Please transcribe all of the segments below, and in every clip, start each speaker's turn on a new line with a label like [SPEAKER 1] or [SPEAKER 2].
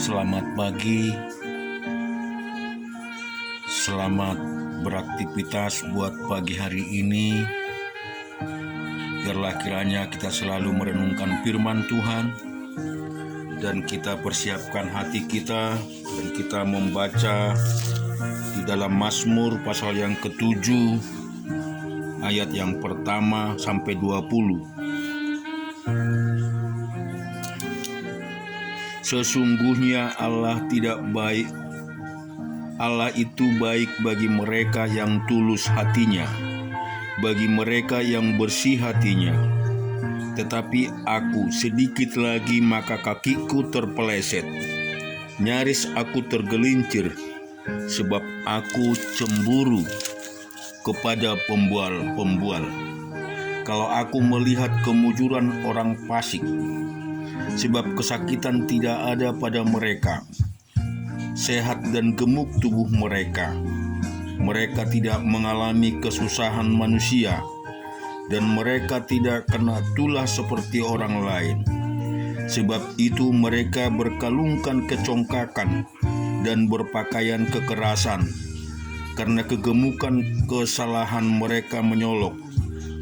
[SPEAKER 1] Selamat pagi, selamat beraktivitas buat pagi hari ini. Biarlah kiranya kita selalu merenungkan firman Tuhan dan kita persiapkan hati kita dan kita membaca di dalam Mazmur pasal yang ke-7 ayat yang pertama sampai 20. Sesungguhnya Allah itu baik bagi mereka yang tulus hatinya, bagi mereka yang bersih hatinya. Tetapi aku sedikit lagi maka kakiku terpeleset, nyaris aku tergelincir, sebab aku cemburu kepada pembual-pembual. Kalau aku melihat kemujuran orang fasik, sebab kesakitan tidak ada pada mereka, sehat dan gemuk tubuh mereka. Mereka tidak mengalami kesusahan manusia, dan mereka tidak kena tulah seperti orang lain. Sebab itu mereka berkalungkan kecongkakan dan berpakaian kekerasan. Karena kegemukan kesalahan mereka menyolok,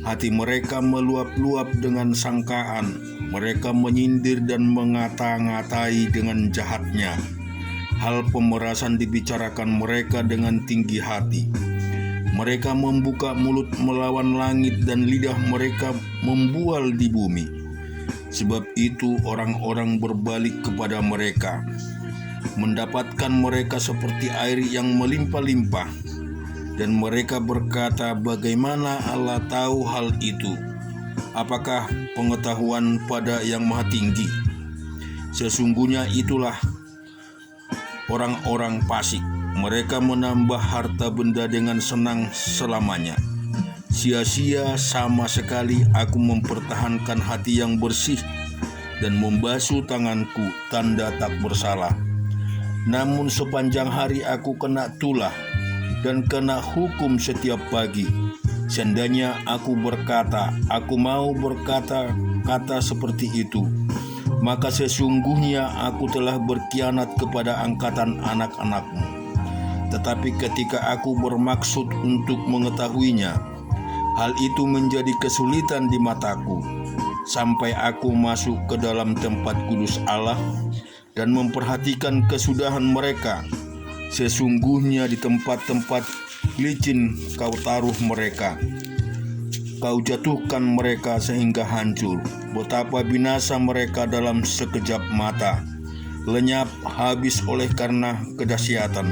[SPEAKER 1] hati mereka meluap-luap dengan sangkaan. Mereka menyindir dan mengata-ngatai dengan jahatnya. Hal pemerasan dibicarakan mereka dengan tinggi hati. Mereka membuka mulut melawan langit dan lidah mereka membual di bumi. Sebab itu orang-orang berbalik kepada mereka, mendapatkan mereka seperti air yang melimpah-limpah. Dan mereka berkata, bagaimana Allah tahu hal itu? Apakah pengetahuan pada yang maha tinggi? Sesungguhnya itulah orang-orang fasik. Mereka menambah harta benda dengan senang selamanya. Sia-sia sama sekali aku mempertahankan hati yang bersih dan membasuh tanganku, tanda tak bersalah. Namun sepanjang hari aku kena tulah dan kena hukum setiap pagi. Seandainya aku berkata, aku mau berkata-kata seperti itu, maka sesungguhnya aku telah berkhianat kepada angkatan anak-anakmu. Tetapi ketika aku bermaksud untuk mengetahuinya, hal itu menjadi kesulitan di mataku, sampai aku masuk ke dalam tempat kudus Allah dan memperhatikan kesudahan mereka. Sesungguhnya di tempat-tempat licin kau taruh mereka, kau jatuhkan mereka sehingga hancur. Betapa binasa mereka dalam sekejap mata, lenyap habis oleh karena kedahsyatan,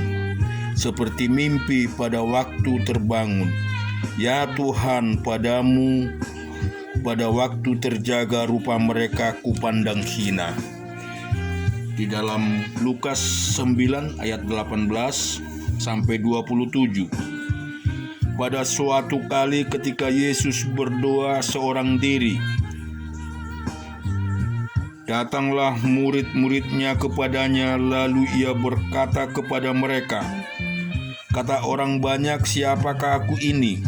[SPEAKER 1] seperti mimpi pada waktu terbangun. Ya Tuhan, padamu pada waktu terjaga rupa mereka kupandang hina. Di dalam Lukas 9 ayat 18 sampai 27. Pada suatu kali ketika Yesus berdoa seorang diri, datanglah murid-muridnya kepadanya, lalu ia berkata kepada mereka, kata orang banyak, siapakah aku ini?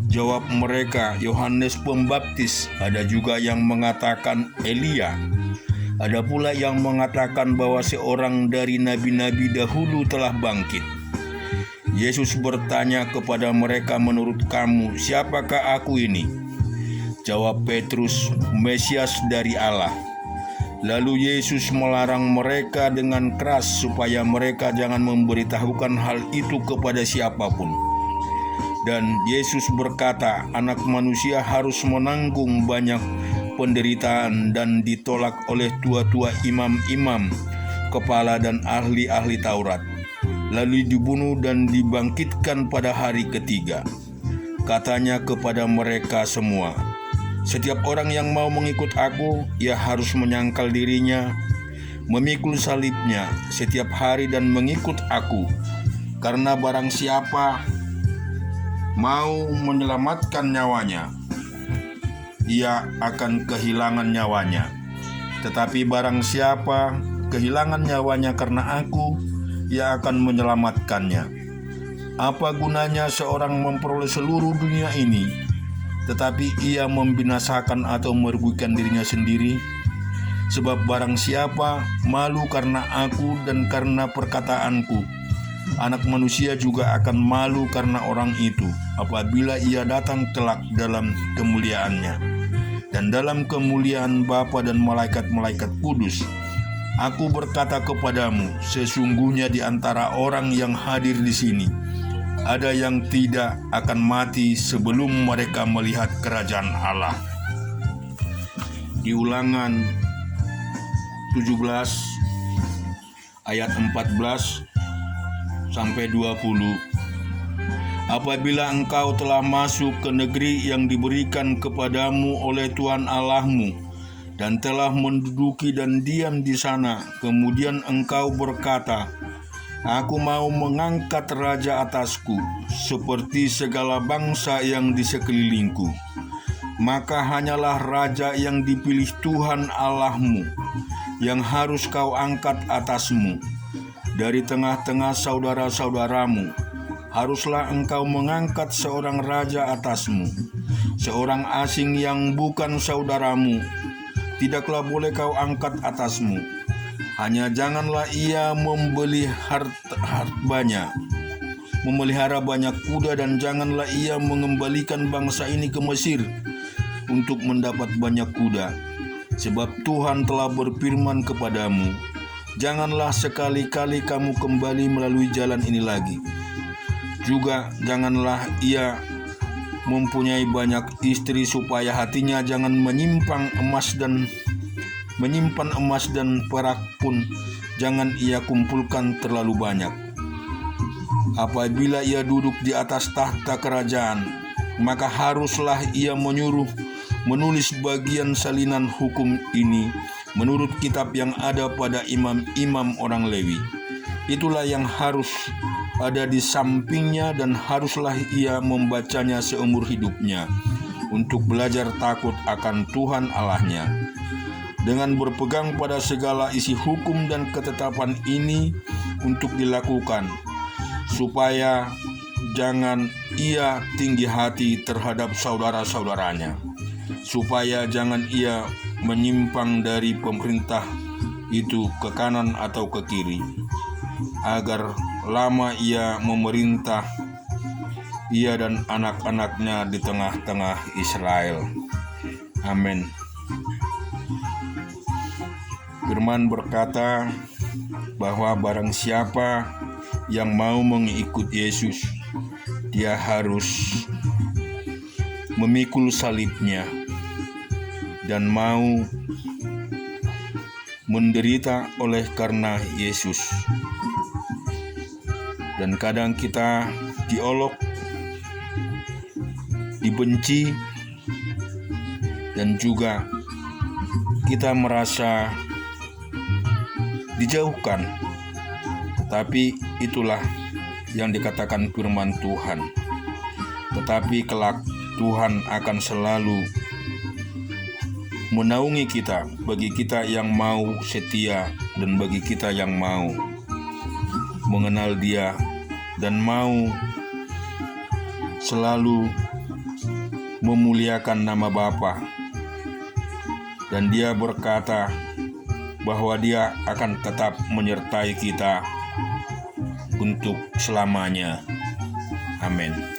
[SPEAKER 1] Jawab mereka, Yohanes Pembaptis. Ada juga yang mengatakan Elia. Ada pula yang mengatakan bahwa seorang dari nabi-nabi dahulu telah bangkit. Yesus bertanya kepada mereka, menurut kamu, siapakah aku ini? Jawab Petrus, Mesias dari Allah. Lalu Yesus melarang mereka dengan keras supaya mereka jangan memberitahukan hal itu kepada siapapun. Dan Yesus berkata, anak manusia harus menanggung banyak penderitaan dan ditolak oleh tua-tua imam-imam, kepala dan ahli-ahli Taurat, lalu dibunuh dan dibangkitkan pada hari ketiga. Katanya kepada mereka semua, setiap orang yang mau mengikut aku, ia harus menyangkal dirinya, memikul salibnya setiap hari dan mengikut aku. Karena barang siapa mau menyelamatkan nyawanya, ia akan kehilangan nyawanya. Tetapi barang siapa kehilangan nyawanya karena aku, ia akan menyelamatkannya. Apa gunanya seorang memperoleh seluruh dunia ini, tetapi ia membinasakan atau merugikan dirinya sendiri? Sebab barang siapa malu karena aku dan karena perkataanku, Anak Manusia juga akan malu karena orang itu apabila ia datang kelak dalam kemuliaannya dan dalam kemuliaan Bapa dan malaikat-malaikat kudus. Aku berkata kepadamu, sesungguhnya di antara orang yang hadir di sini ada yang tidak akan mati sebelum mereka melihat kerajaan Allah. Di Ulangan 17 ayat 14 sampai 20. Apabila engkau telah masuk ke negeri yang diberikan kepadamu oleh Tuhan Allahmu dan telah menduduki dan diam di sana, kemudian engkau berkata, Aku mau mengangkat raja atasku seperti segala bangsa yang di sekelilingku. Maka hanyalah raja yang dipilih Tuhan Allahmu yang harus kau angkat atasmu. Dari tengah-tengah saudara-saudaramu, haruslah engkau mengangkat seorang raja atasmu, seorang asing yang bukan saudaramu, tidaklah boleh kau angkat atasmu. Hanya janganlah ia memelihara banyak kuda, dan janganlah ia mengembalikan bangsa ini ke Mesir untuk mendapat banyak kuda. Sebab Tuhan telah berfirman kepadamu, janganlah sekali-kali kamu kembali melalui jalan ini lagi. Juga janganlah ia mempunyai banyak istri, supaya hatinya jangan menyimpan emas dan perak pun jangan ia kumpulkan terlalu banyak. Apabila ia duduk di atas tahta kerajaan, maka haruslah ia menulis bagian salinan hukum ini menurut kitab yang ada pada imam-imam orang Lewi. Itulah yang harus ada di sampingnya, dan haruslah ia membacanya seumur hidupnya untuk belajar takut akan Tuhan Allahnya, dengan berpegang pada segala isi hukum dan ketetapan ini untuk dilakukan, supaya jangan ia tinggi hati terhadap saudara-saudaranya, supaya jangan ia menyimpang dari pemerintah itu ke kanan atau ke kiri, agar lama ia memerintah ia dan anak-anaknya di tengah-tengah Israel. Amin. Firman berkata bahwa barang siapa yang mau mengikut Yesus, dia harus memikul salibnya dan mau menderita oleh karena Yesus. Dan kadang kita diolok, dibenci, dan juga kita merasa dijauhkan. Tapi itulah yang dikatakan firman Tuhan. Tetapi kelak Tuhan akan selalu menaungi kita, bagi kita yang mau setia dan bagi kita yang mau mengenal Dia dan mau selalu memuliakan nama Bapa. Dan Dia berkata bahwa Dia akan tetap menyertai kita untuk selamanya. Amin.